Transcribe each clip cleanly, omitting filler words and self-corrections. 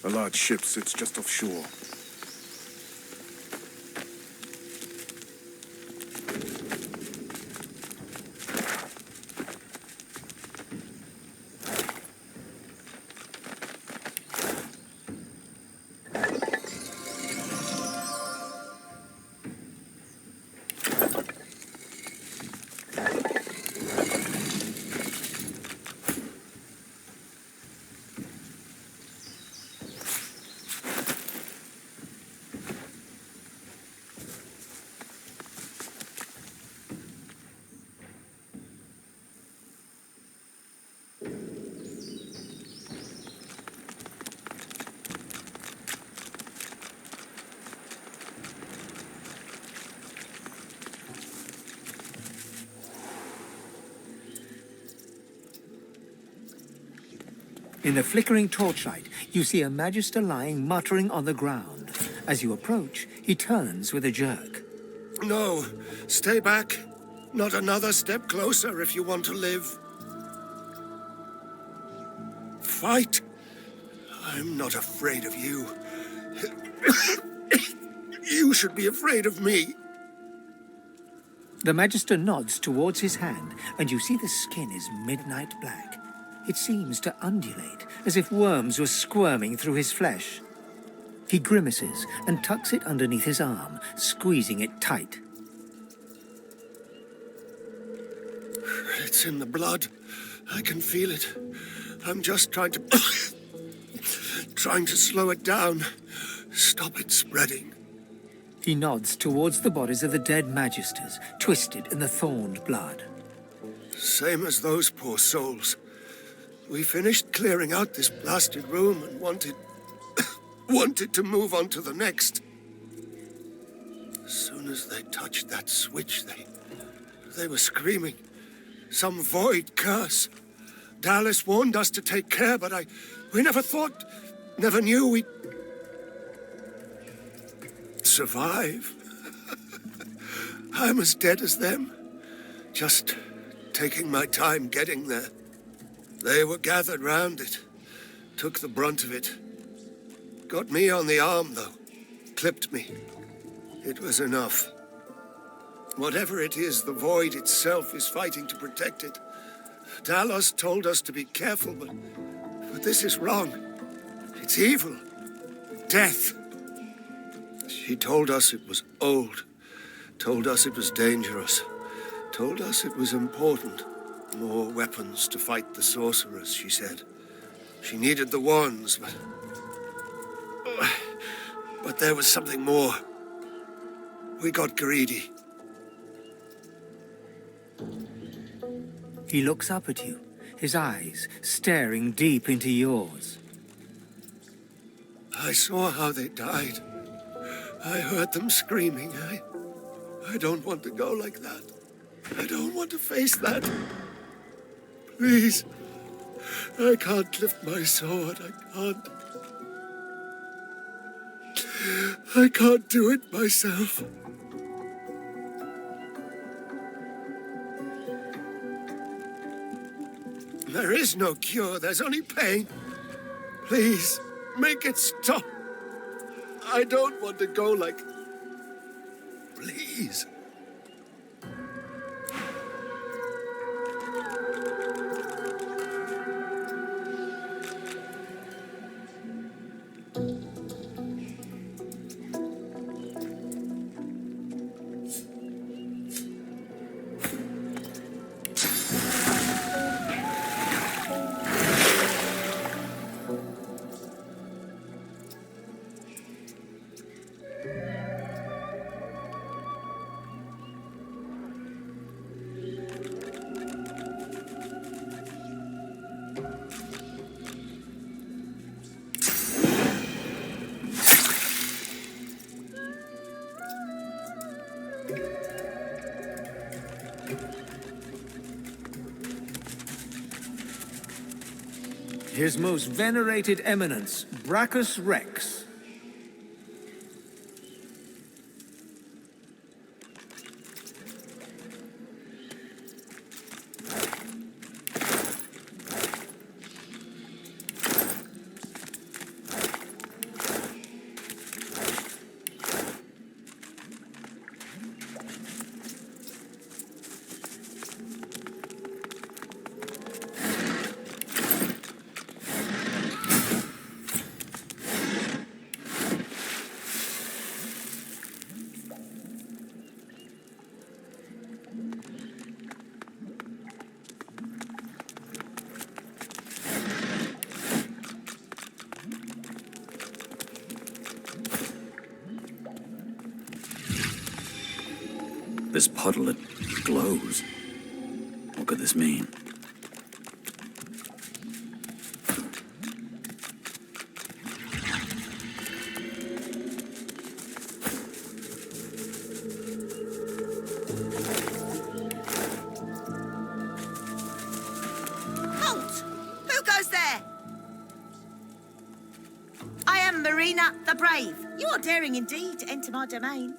A large ship sits just offshore. In the flickering torchlight, you see a Magister lying muttering on the ground. As you approach, he turns with a jerk. No, stay back. Not another step closer if you want to live. Fight. I'm not afraid of you. You should be afraid of me. The Magister nods towards his hand, and you see the skin is midnight black. It seems to undulate, as if worms were squirming through his flesh. He grimaces and tucks it underneath his arm, squeezing it tight. It's in the blood. I can feel it. I'm just trying to... trying to slow it down. Stop it spreading. He nods towards the bodies of the dead Magisters, twisted in the thorned blood. Same as those poor souls. We finished clearing out this blasted room and wanted to move on to the next. As soon as they touched that switch, they were screaming. Some void curse. Dallas warned us to take care, but we never knew we'd survive. I'm as dead as them. Just taking my time getting there. They were gathered round it. Took the brunt of it. Got me on the arm, though. Clipped me. It was enough. Whatever it is, the void itself is fighting to protect it. Talos told us to be careful, but this is wrong. It's evil. Death. She told us it was old. Told us it was dangerous. Told us it was important. More weapons to fight the sorcerers, she said. She needed the wands, but there was something more. We got greedy. He looks up at you, his eyes staring deep into yours. I saw how they died. I heard them screaming. I don't want to go like that. I don't want to face that. Please. I can't lift my sword. I can't do it myself. There is no cure. There's only pain. Please, make it stop. I don't want to go like... Please. His most venerated eminence, Brachus Rex. This puddle, it glows. What could this mean? Halt! Who goes there? I am Marina the Brave. You are daring indeed to enter my domain.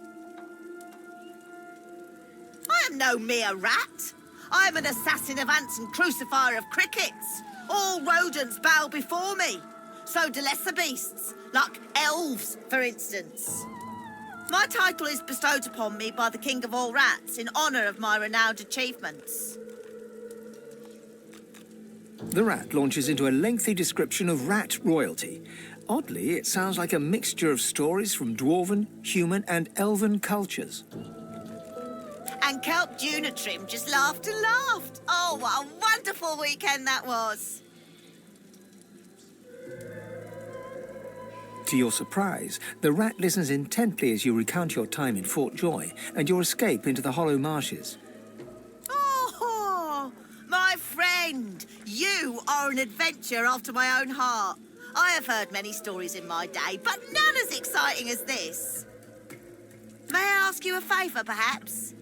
I am no mere rat. I am an assassin of ants and crucifier of crickets. All rodents bow before me. So do lesser beasts, like elves, for instance. My title is bestowed upon me by the King of all Rats in honour of my renowned achievements. The rat launches into a lengthy description of rat royalty. Oddly, it sounds like a mixture of stories from dwarven, human, and elven cultures. And Kelp Junitrim just laughed and laughed. Oh, what a wonderful weekend that was. To your surprise, the rat listens intently as you recount your time in Fort Joy and your escape into the Hollow Marshes. Oh, my friend, you are an adventure after my own heart. I have heard many stories in my day, but none as exciting as this. May I ask you a favour, perhaps?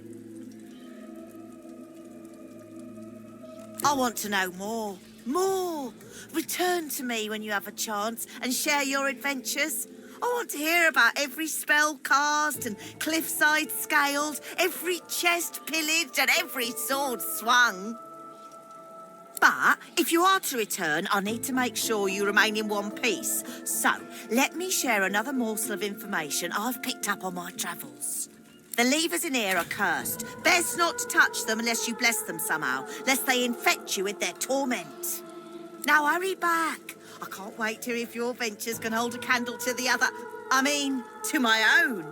I want to know more. More. Return to me when you have a chance and share your adventures. I want to hear about every spell cast and cliffside scaled, every chest pillaged and every sword swung. But if you are to return, I need to make sure you remain in one piece. So, let me share another morsel of information I've picked up on my travels. The levers in here are cursed. Best not to touch them unless you bless them somehow, lest they infect you with their torment. Now hurry back. I can't wait to hear if your ventures can hold a candle to the other. To my own.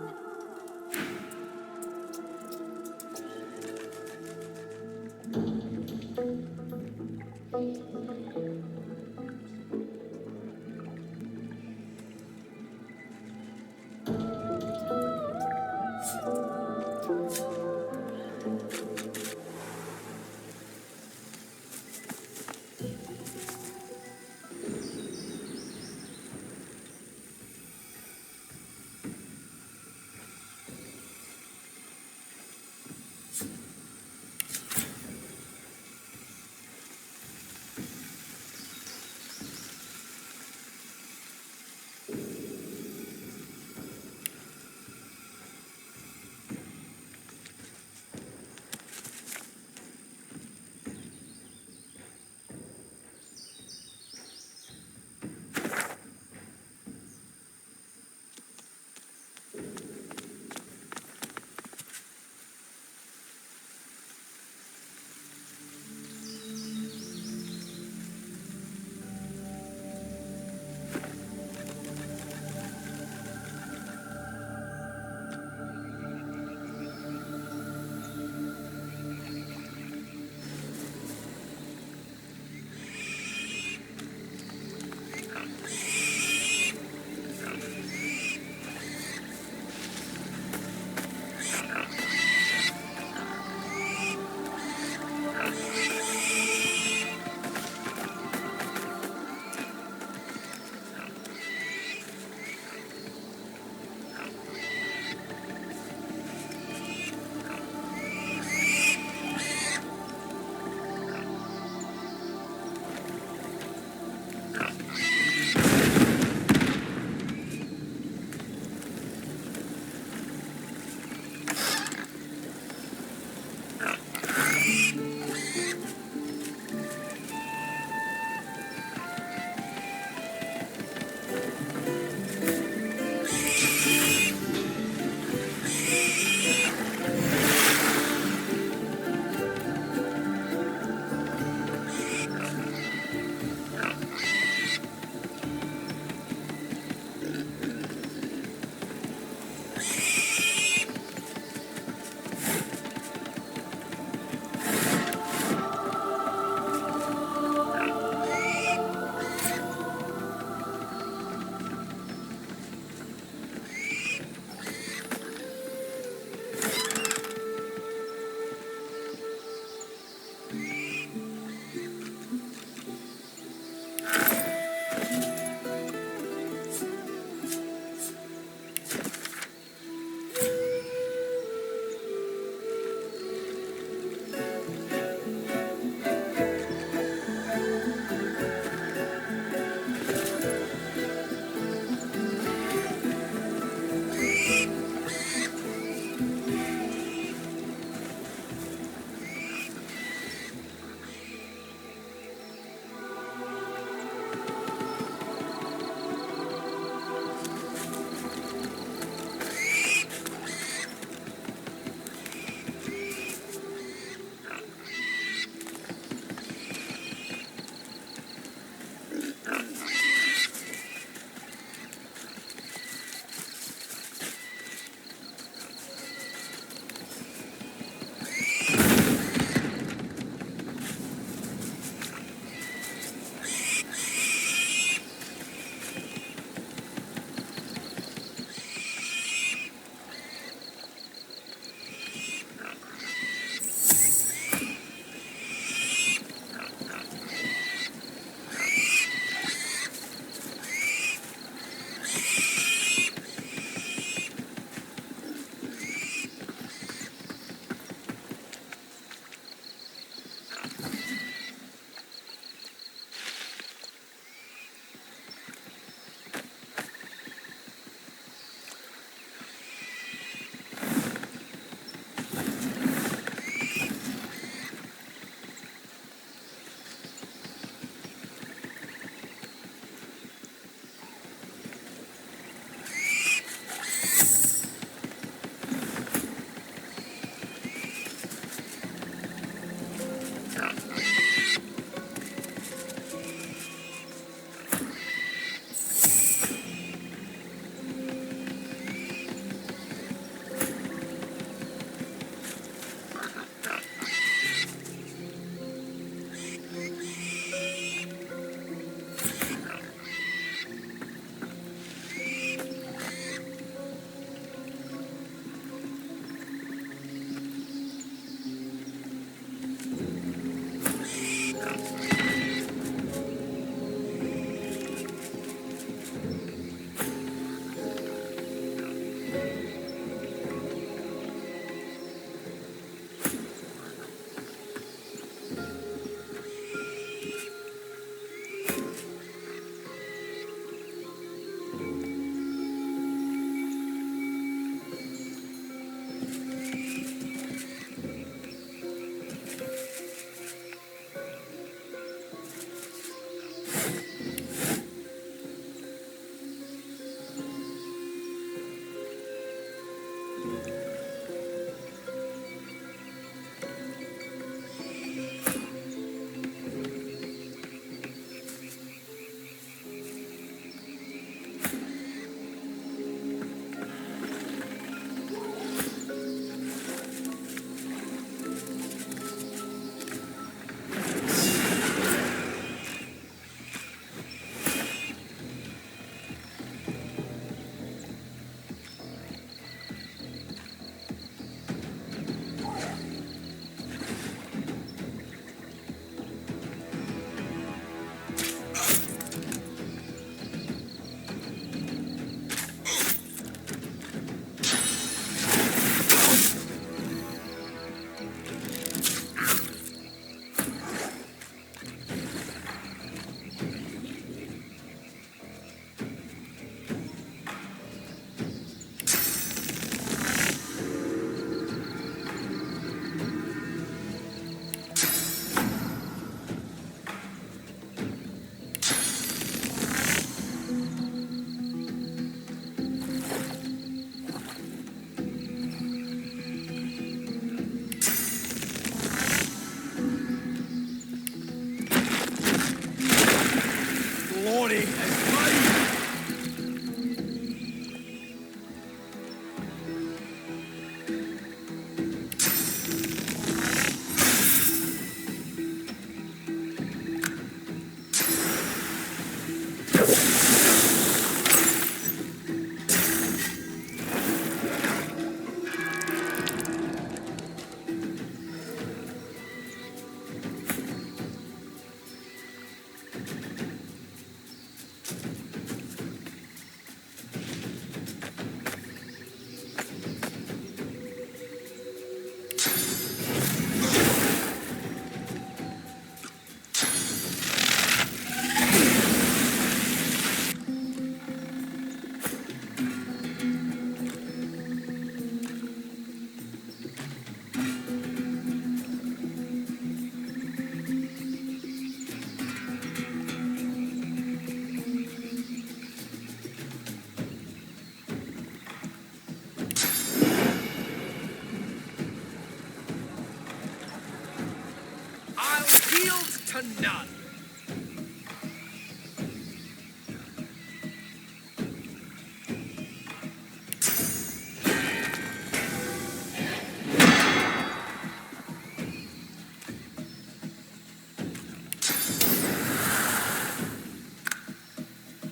to none.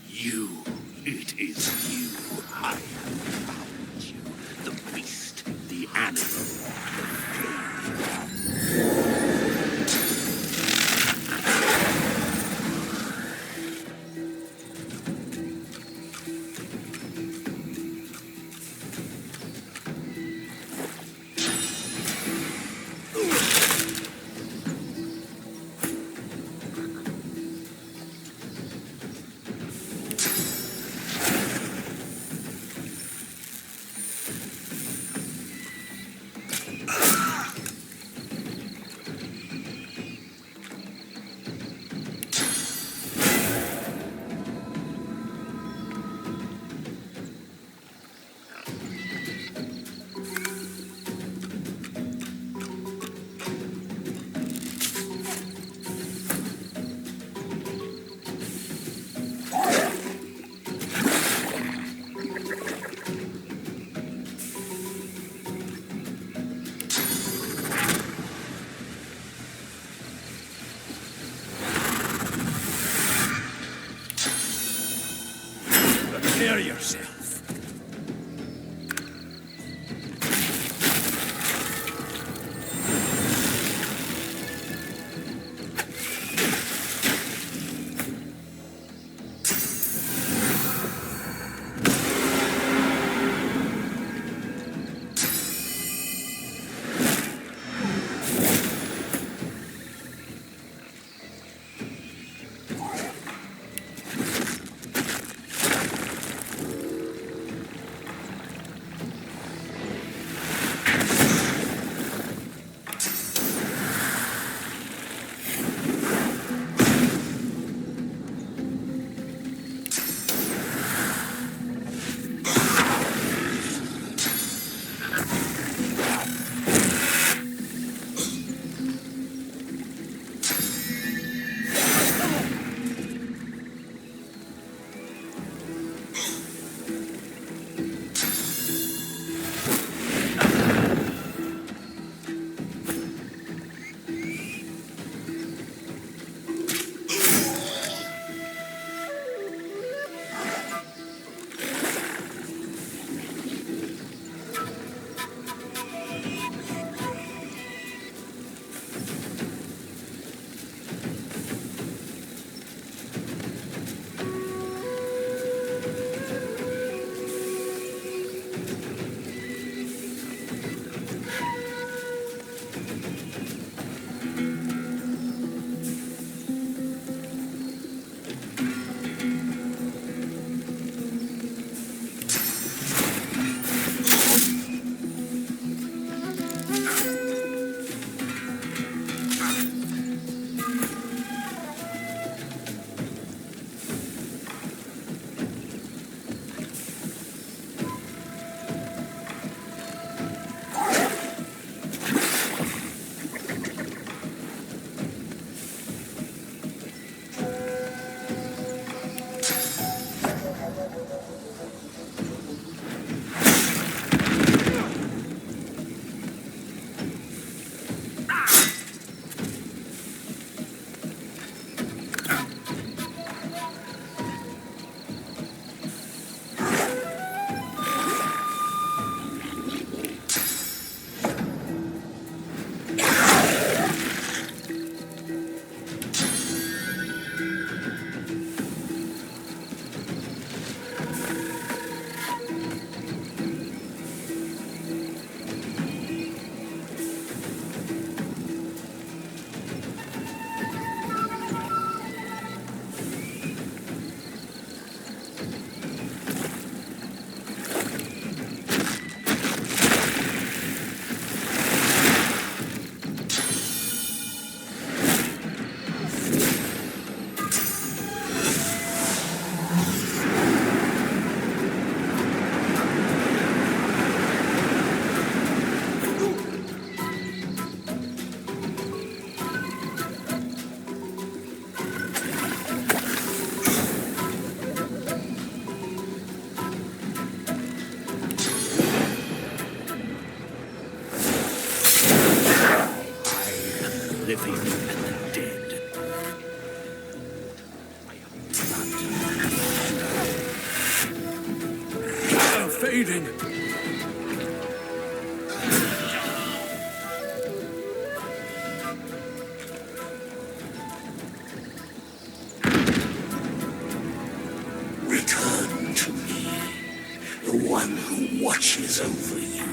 You. It is you. I have found you. The beast. The animal. Prepare yourself. fading. Return to me, the one who watches over you.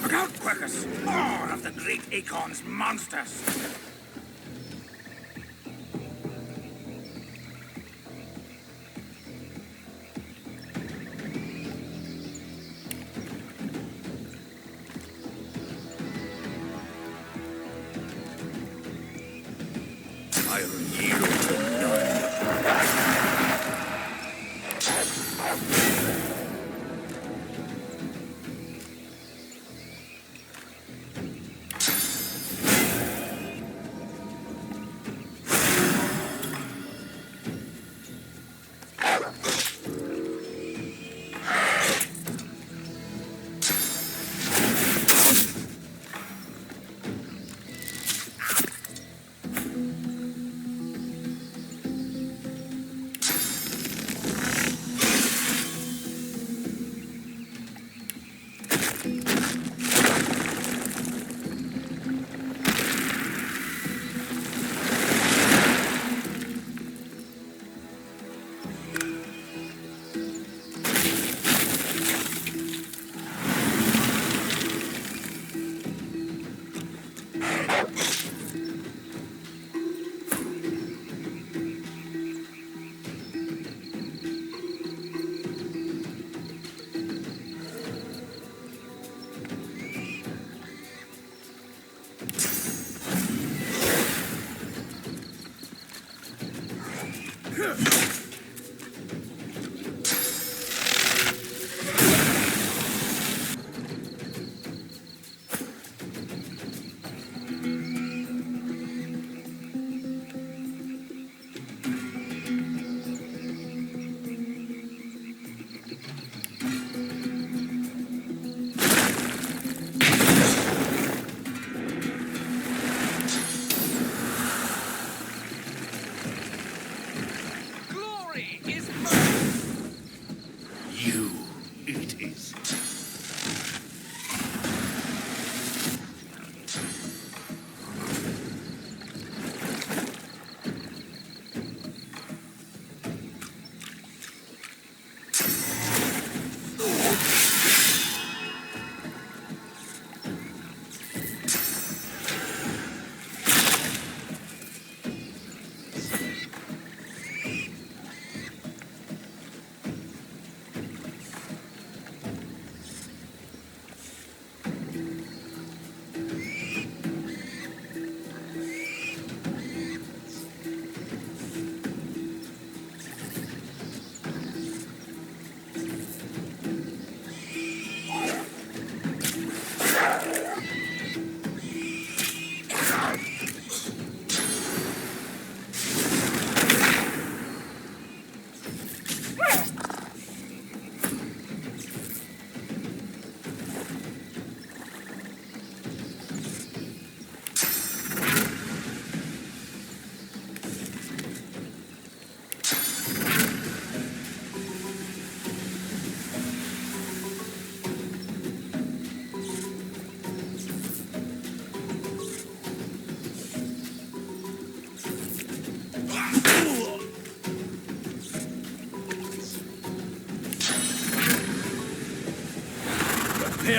Look out, Quercus! More of the great Acorn's monsters! I'll yield to none.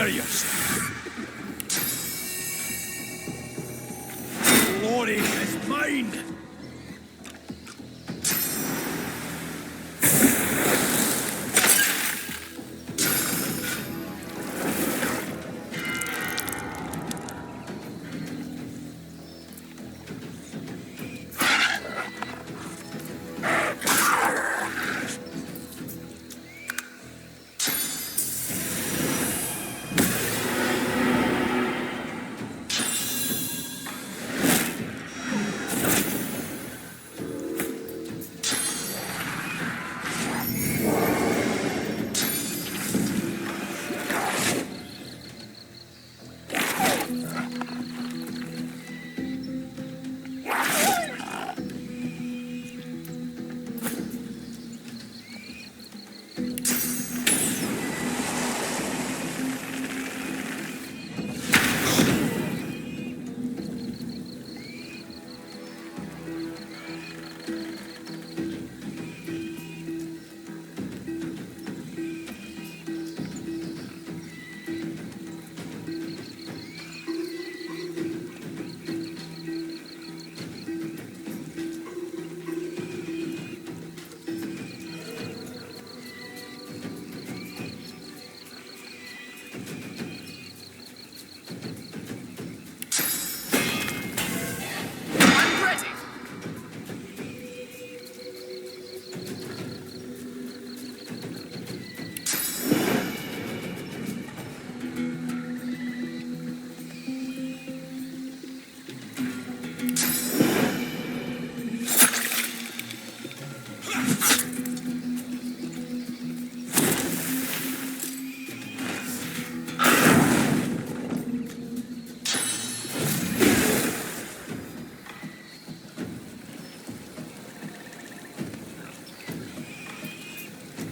Prepare yourself. Glory is mine!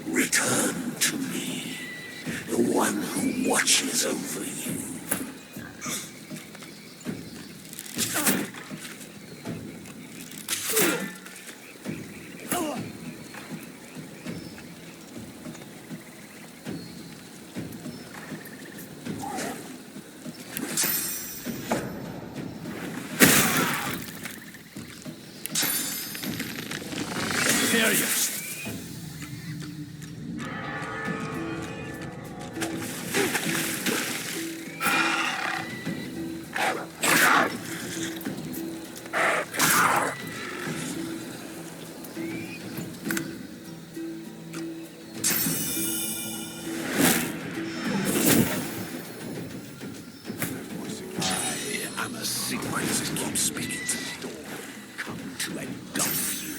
Return to me, the one who watches over you. Prepare yourself. I am a secret. Why does it keep speaking to me? Come to engulf you.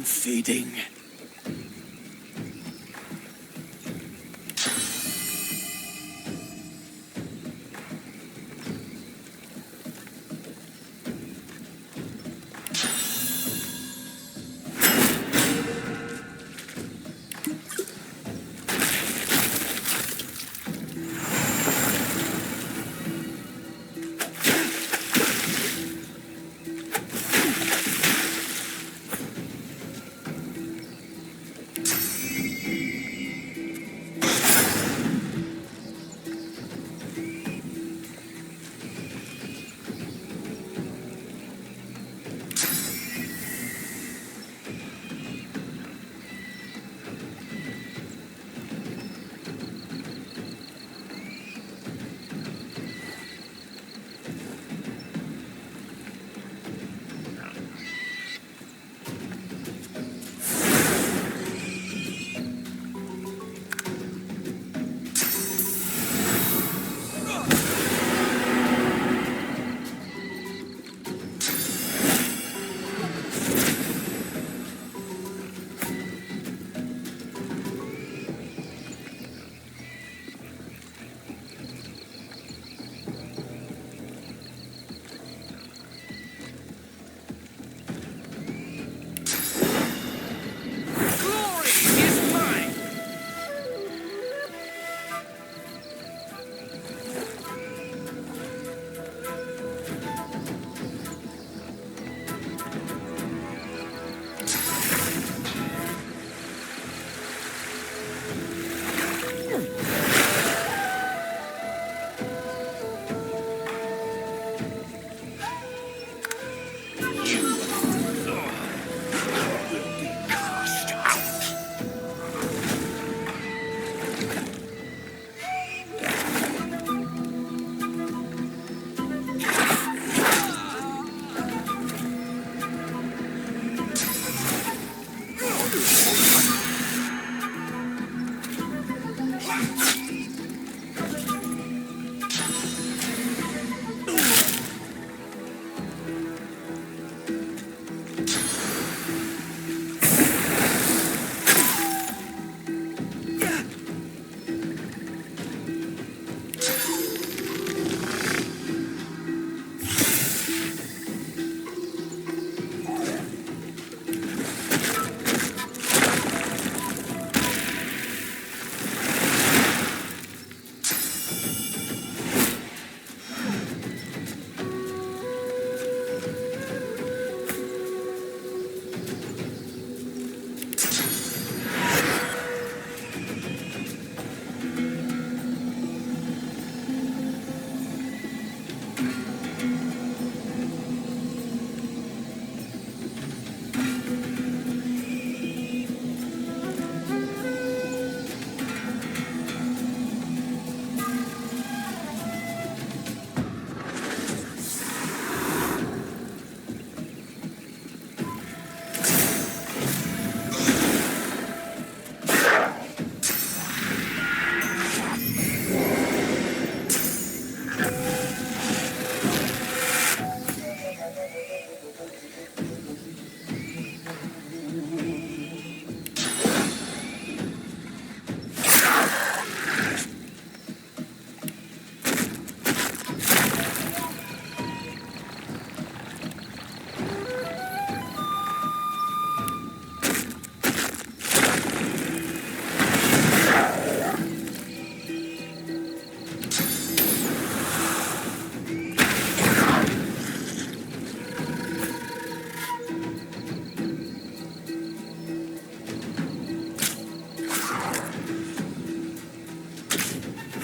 I'm feeding.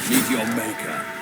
Meet your maker.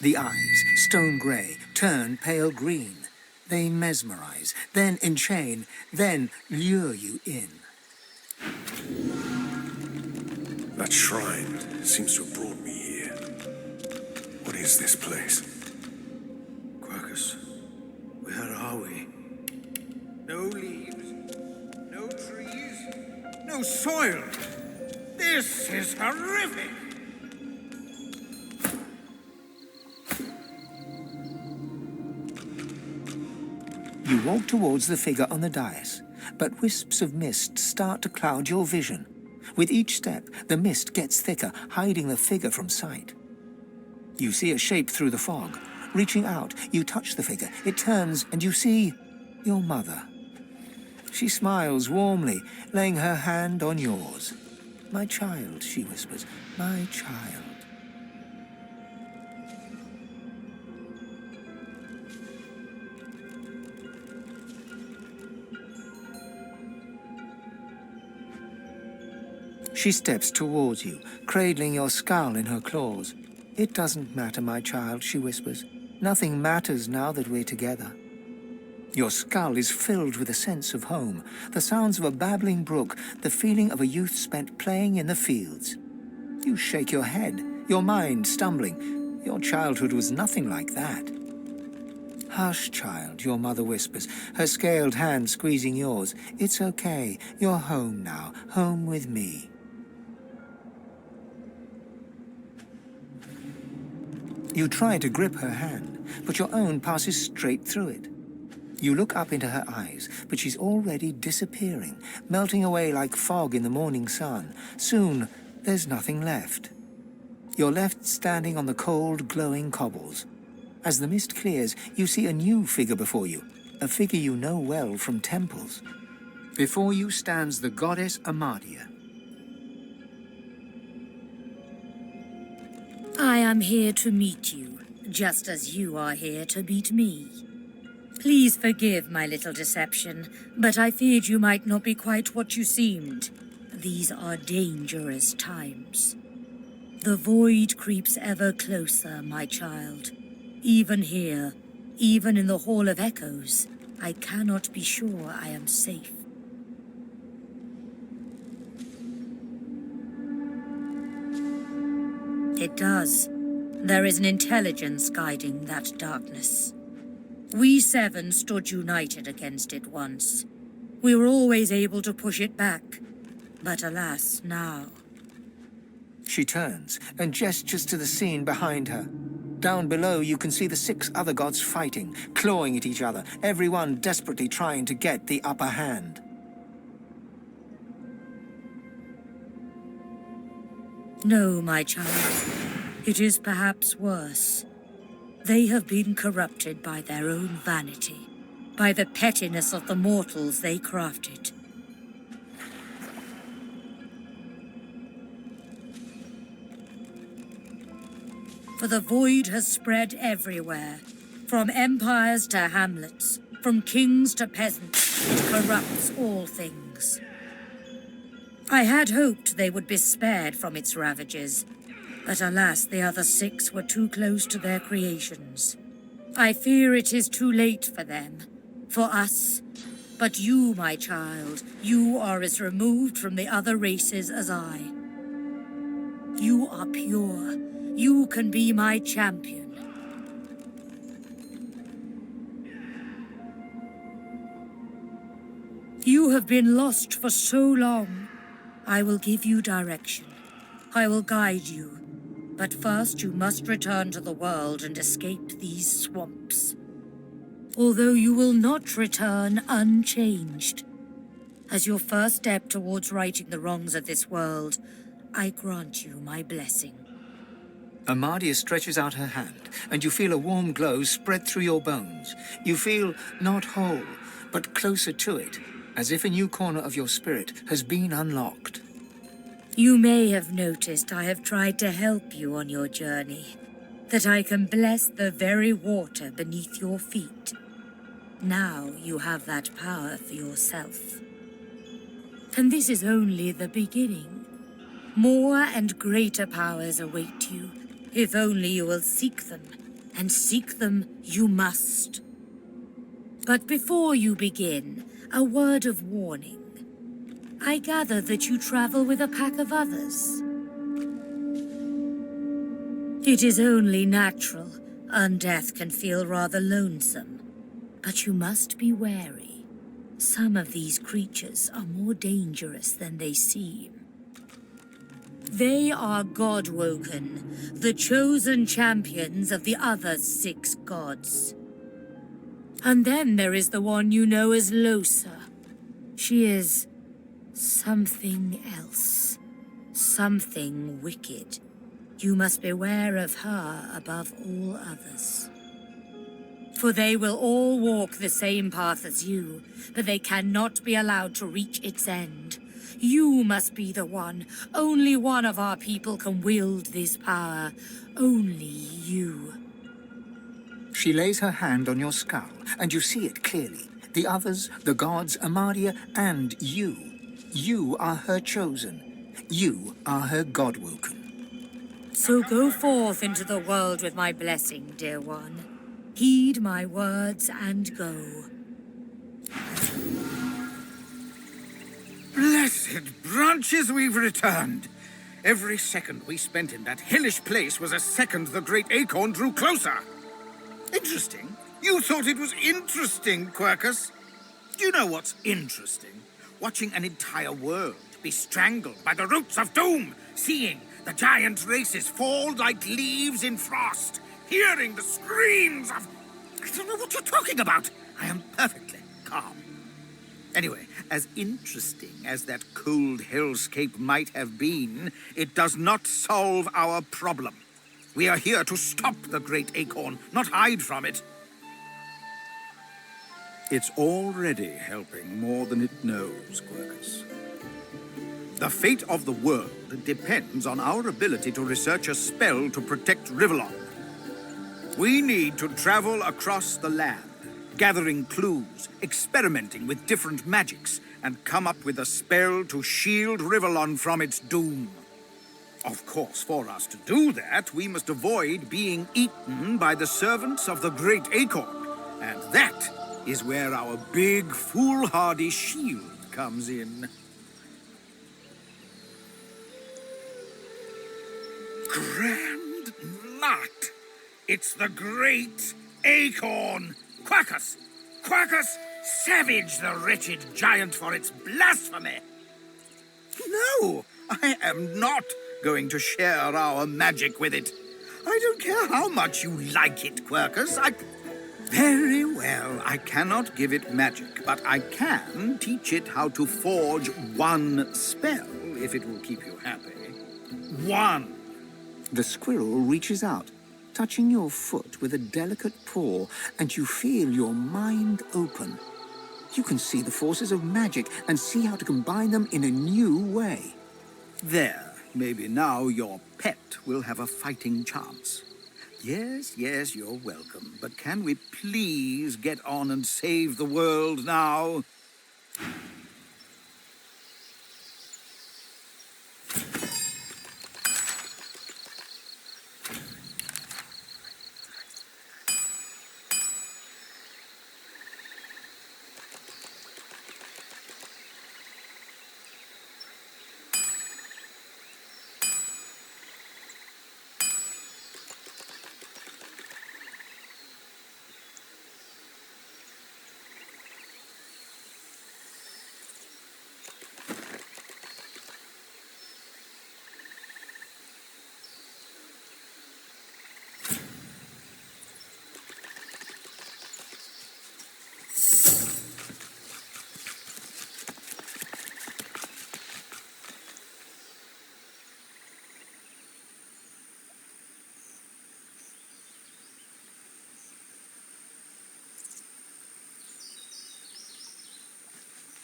The eyes, stone grey, turn pale green. They mesmerize, then enchain, then lure you in. That shrine seems to have brought me here. What is this place? Quercus, where are we? No leaves, no trees, no soil. This is horrific. You walk towards the figure on the dais, but wisps of mist start to cloud your vision. With each step, the mist gets thicker, hiding the figure from sight. You see a shape through the fog. Reaching out, you touch the figure. It turns, and you see your mother. She smiles warmly, laying her hand on yours. "My child," she whispers, "my child." She steps towards you, cradling your skull in her claws. "It doesn't matter, my child," she whispers. "Nothing matters now that we're together." Your skull is filled with a sense of home, the sounds of a babbling brook, the feeling of a youth spent playing in the fields. You shake your head, your mind stumbling. Your childhood was nothing like that. "Hush, child," your mother whispers, her scaled hand squeezing yours. "It's okay. You're home now, home with me." You try to grip her hand, but your own passes straight through it. You look up into her eyes, but she's already disappearing, melting away like fog in the morning sun. Soon, there's nothing left. You're left standing on the cold, glowing cobbles. As the mist clears, you see a new figure before you, a figure you know well from temples. Before you stands the goddess Amadia. I am here to meet you, just as you are here to meet me. Please forgive my little deception, but I feared you might not be quite what you seemed. These are dangerous times. The void creeps ever closer, my child. Even here, even in the Hall of Echoes, I cannot be sure I am safe. It does. There is an intelligence guiding that darkness. We seven stood united against it once. We were always able to push it back. But alas, now. She turns and gestures to the scene behind her. Down below, you can see the 6 other gods fighting, clawing at each other, everyone desperately trying to get the upper hand. No, my child. It is perhaps worse. They have been corrupted by their own vanity, by the pettiness of the mortals they crafted. For the void has spread everywhere, from empires to hamlets, from kings to peasants. It corrupts all things. I had hoped they would be spared from its ravages, but alas, the other 6 were too close to their creations. I fear it is too late for them, for us. But you, my child, you are as removed from the other races as I. You are pure. You can be my champion. You have been lost for so long. I will give you direction. I will guide you. But first you must return to the world and escape these swamps. Although you will not return unchanged. As your first step towards righting the wrongs of this world, I grant you my blessing. Amadia stretches out her hand, and you feel a warm glow spread through your bones. You feel not whole, but closer to it, as if a new corner of your spirit has been unlocked. You may have noticed I have tried to help you on your journey, that I can bless the very water beneath your feet. Now you have that power for yourself. And this is only the beginning. More and greater powers await you, if only you will seek them and seek them you must. But before you begin, a word of warning. I gather that you travel with a pack of others. It is only natural. Undeath can feel rather lonesome. But you must be wary. Some of these creatures are more dangerous than they seem. They are God-woken, the chosen champions of the other 6 gods. And then there is the one you know as Losa. She is something else. Something wicked. You must beware of her above all others. For they will all walk the same path as you, but they cannot be allowed to reach its end. You must be the one. Only one of our people can wield this power. Only you. She lays her hand on your skull, and you see it clearly. The others, the gods, Amadia, and you. You are her chosen. You are her God-woken. So go forth into the world with my blessing, dear one. Heed my words and go. Blessed branches, we've returned. Every second we spent in that hellish place was a second the great acorn drew closer. Interesting. You thought it was interesting, Quercus. Do you know what's interesting? Watching an entire world be strangled by the roots of doom, seeing the giant races fall like leaves in frost, hearing the screams of... I don't know what you're talking about. I am perfectly calm. Anyway, as interesting as that cold hellscape might have been, it does not solve our problem. We are here to stop the great acorn, not hide from it. It's already helping more than it knows, Quercus. The fate of the world depends on our ability to research a spell to protect Rivellon. We need to travel across the land, gathering clues, experimenting with different magics, and come up with a spell to shield Rivellon from its doom. Of course, for us to do that, we must avoid being eaten by the servants of the great acorn. And that is where our big, foolhardy shield comes in. Grand Nut! It's the great acorn! Quercus! Quercus! Savage the wretched giant for its blasphemy! No, I am not going to share our magic with it. I don't care how much you like it, Quercus. Very well, I cannot give it magic, but I can teach it how to forge one spell, if it will keep you happy. One. The squirrel reaches out, touching your foot with a delicate paw, and you feel your mind open. You can see the forces of magic and see how to combine them in a new way. There. Maybe now your pet will have a fighting chance. Yes, you're welcome. But can we please get on and save the world now?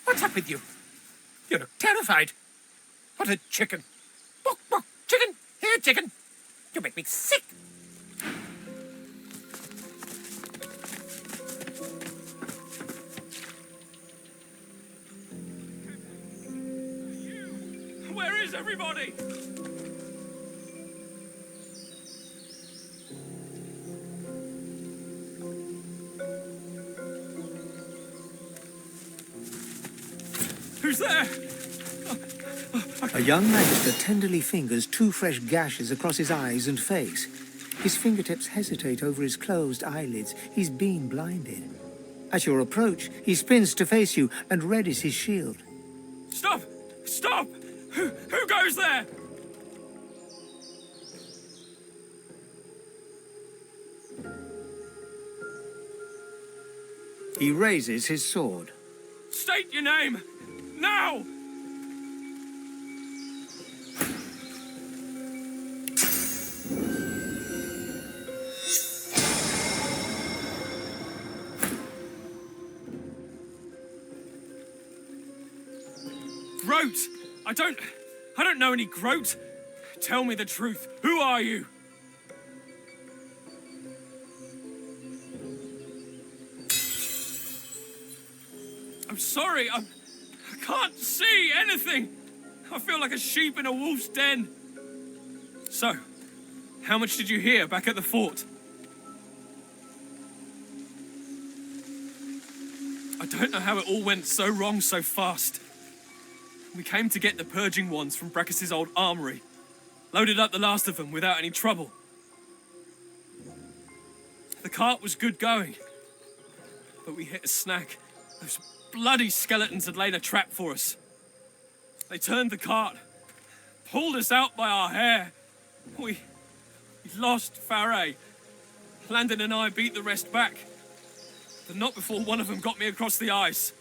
What's up with you? You look terrified. What a chicken. Bok, bok, chicken. Here, chicken. You make me sick. Where is everybody? goes there? A young magister tenderly fingers 2 fresh gashes across his eyes and face. His fingertips hesitate over his closed eyelids. He's been blinded. At your approach, he spins to face you and readies his shield. Stop! Stop! Who goes there? He raises his sword. State your name! Now! Groat! I don't know any Groat. Tell me the truth. Who are you? I'm sorry, I can't see anything. I feel like a sheep in a wolf's den. So, how much did you hear back at the fort? I don't know how it all went so wrong so fast. We came to get the purging wands from Brachus's old armory. Loaded up the last of them without any trouble. The cart was good going, but we hit a snag. Those bloody skeletons had laid a trap for us. They turned the cart, pulled us out by our hair. We lost Faray. Landon and I beat the rest back, but not before one of them got me across the ice.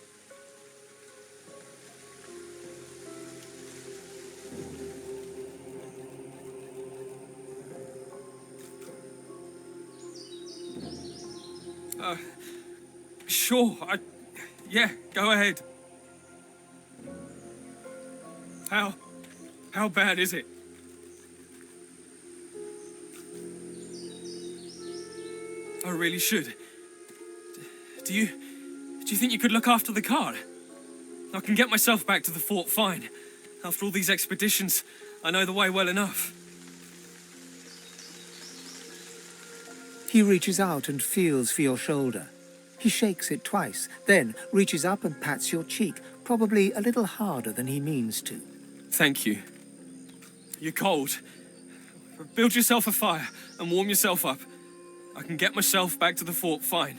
Sure, yeah, go ahead. How bad is it? I really should. Do you think you could look after the cart? I can get myself back to the fort fine. After all these expeditions, I know the way well enough. He reaches out and feels for your shoulder. He shakes it twice, then reaches up and pats your cheek, probably a little harder than he means to. Thank you. You're cold. Build yourself a fire and warm yourself up. I can get myself back to the fort fine.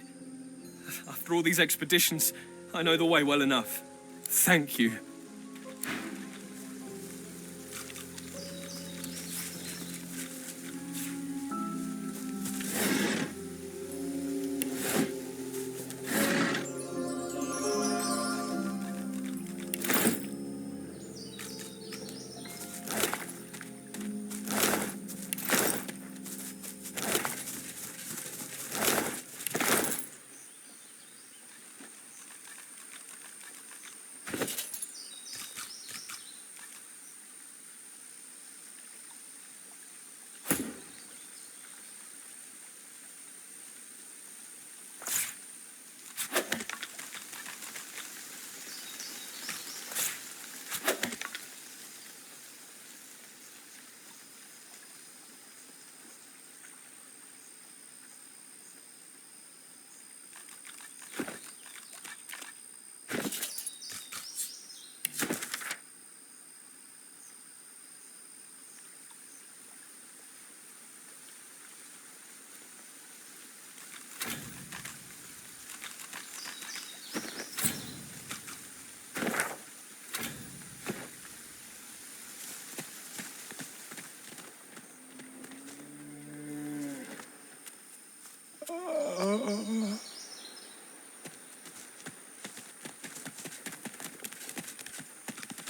After all these expeditions, I know the way well enough. Thank you.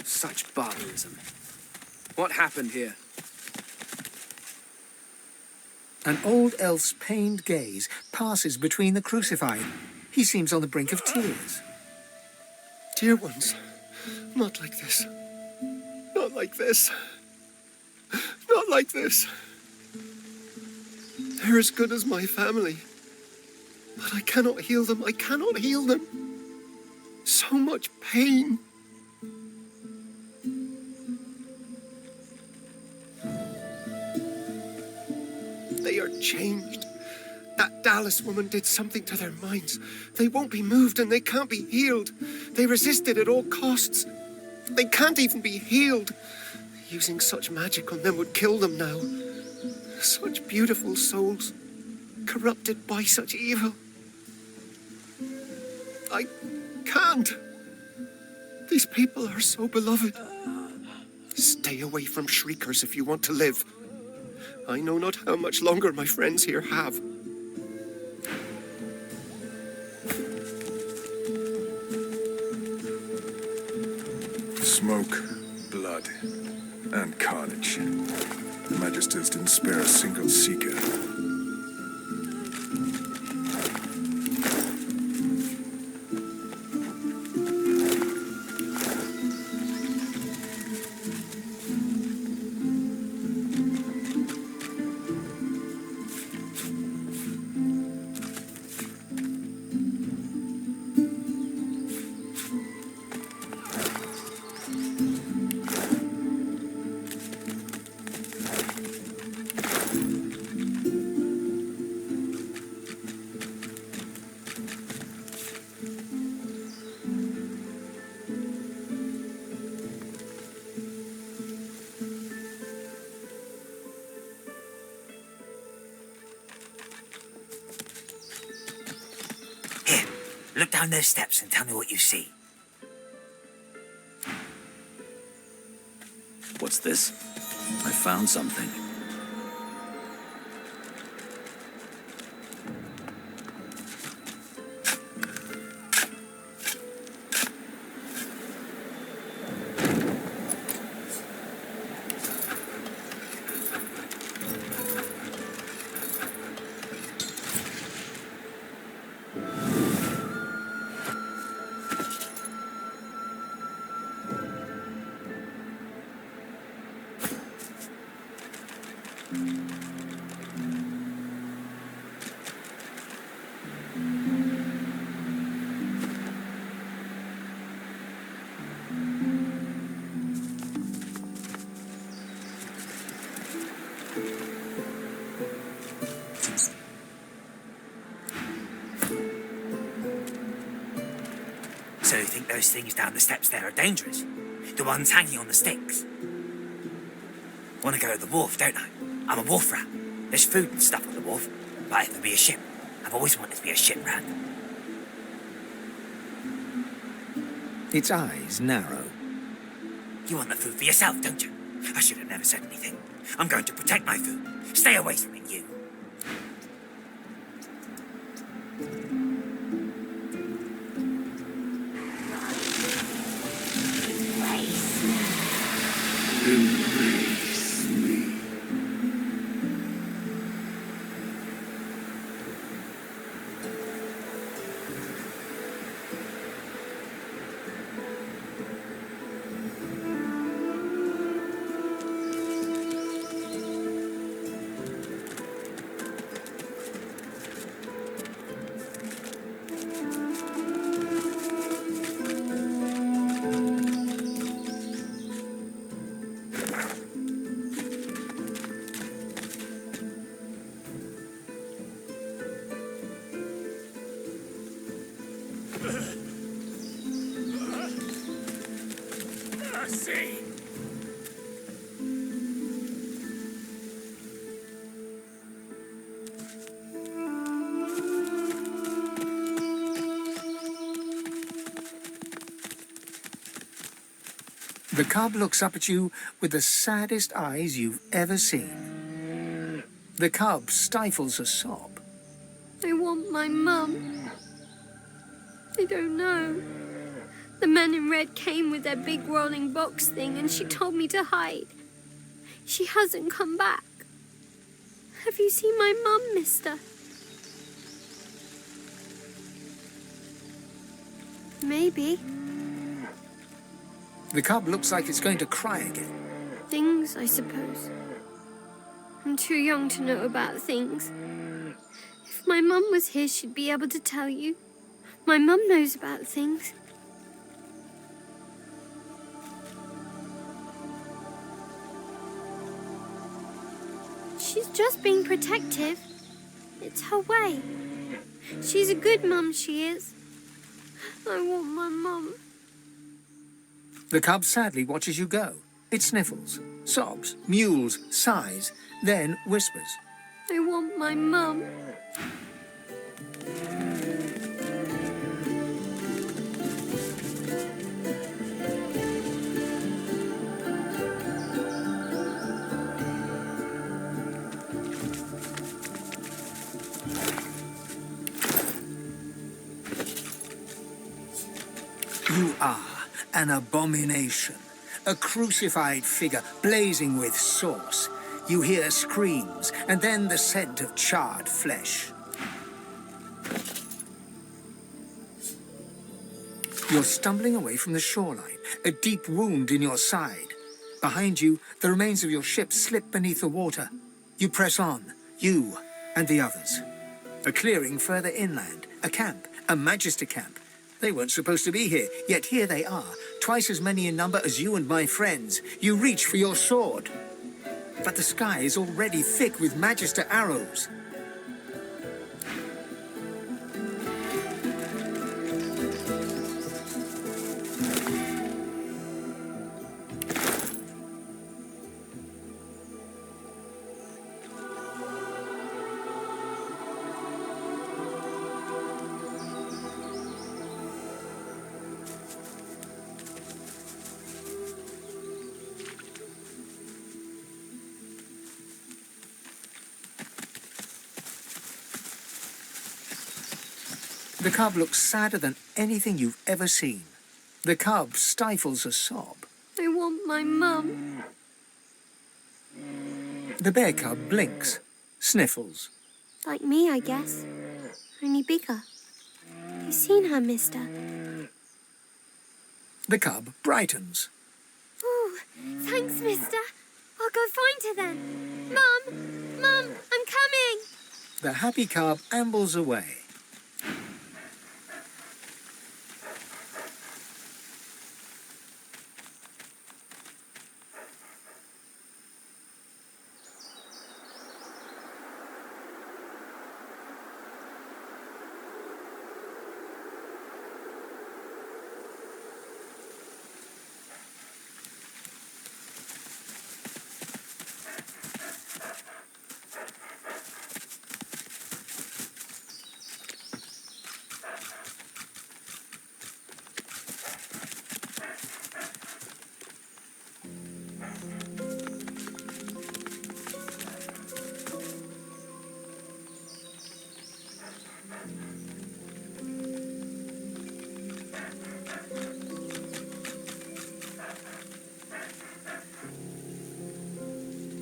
Such barbarism. What happened here? An old elf's pained gaze passes between the crucified. He seems on the brink of tears. Dear ones, not like this. Not like this. Not like this. They're as good as my family. But I cannot heal them. I cannot heal them. So much pain. They are changed. That Dallas woman did something to their minds. They won't be moved and they can't be healed. They resisted at all costs. They can't even be healed. Using such magic on them would kill them now. Such beautiful souls, corrupted by such evil. I can't. These people are so beloved. Stay away from shriekers if you want to live. I know not how much longer my friends here have. Smoke, blood, and carnage. The Magisters didn't spare a single seeker. Here, look down those steps and tell me what you see. What's this? I found something. So you think those things down the steps there are dangerous? The ones hanging on the sticks? Want to go to the wharf, don't I? I'm a wharf rat. There's food and stuff on the wharf. But if there be a ship, I've always wanted to be a ship rat. Its eyes narrow. You want the food for yourself, don't you? I should have never said anything. I'm going to protect my food. Stay away from it, you. The cub looks up at you with the saddest eyes you've ever seen. The cub stifles a sob. I want my mum. I don't know. The men in red came with their big rolling box thing and she told me to hide. She hasn't come back. Have you seen my mum, mister? Maybe. The cub looks like it's going to cry again. Things, I suppose. I'm too young to know about things. If my mum was here, she'd be able to tell you. My mum knows about things. She's just being protective. It's her way. She's a good mum, she is. I want my mum. The cub sadly watches you go. It sniffles, sobs, mewls, sighs, then whispers. I want my mum. You are an abomination, a crucified figure blazing with sauce. You hear screams, and then the scent of charred flesh. You're stumbling away from the shoreline, a deep wound in your side. Behind you, the remains of your ship slip beneath the water. You press on, you and the others. A clearing further inland, a camp, a Magister camp. They weren't supposed to be here, yet here they are, twice as many in number as you and my friends. You reach for your sword. But the sky is already thick with Magister arrows. The cub looks sadder than anything you've ever seen. The cub stifles a sob. I want my mum. The bear cub blinks, sniffles. Like me, I guess. Only bigger. You seen her, mister? The cub brightens. Oh, thanks, mister. I'll go find her then. Mum! Mum, I'm coming! The happy cub ambles away.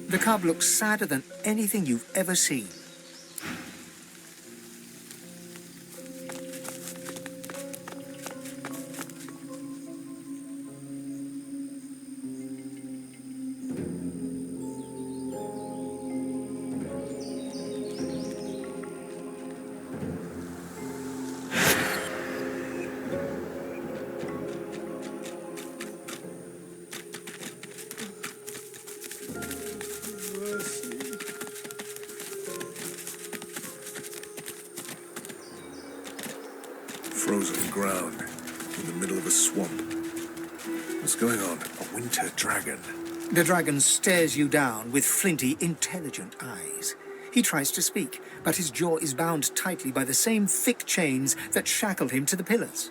The cub looks sadder than anything you've ever seen. Frozen ground, in the middle of a swamp. What's going on? A winter dragon. The dragon stares you down with flinty, intelligent eyes. He tries to speak, but his jaw is bound tightly by the same thick chains that shackled him to the pillars.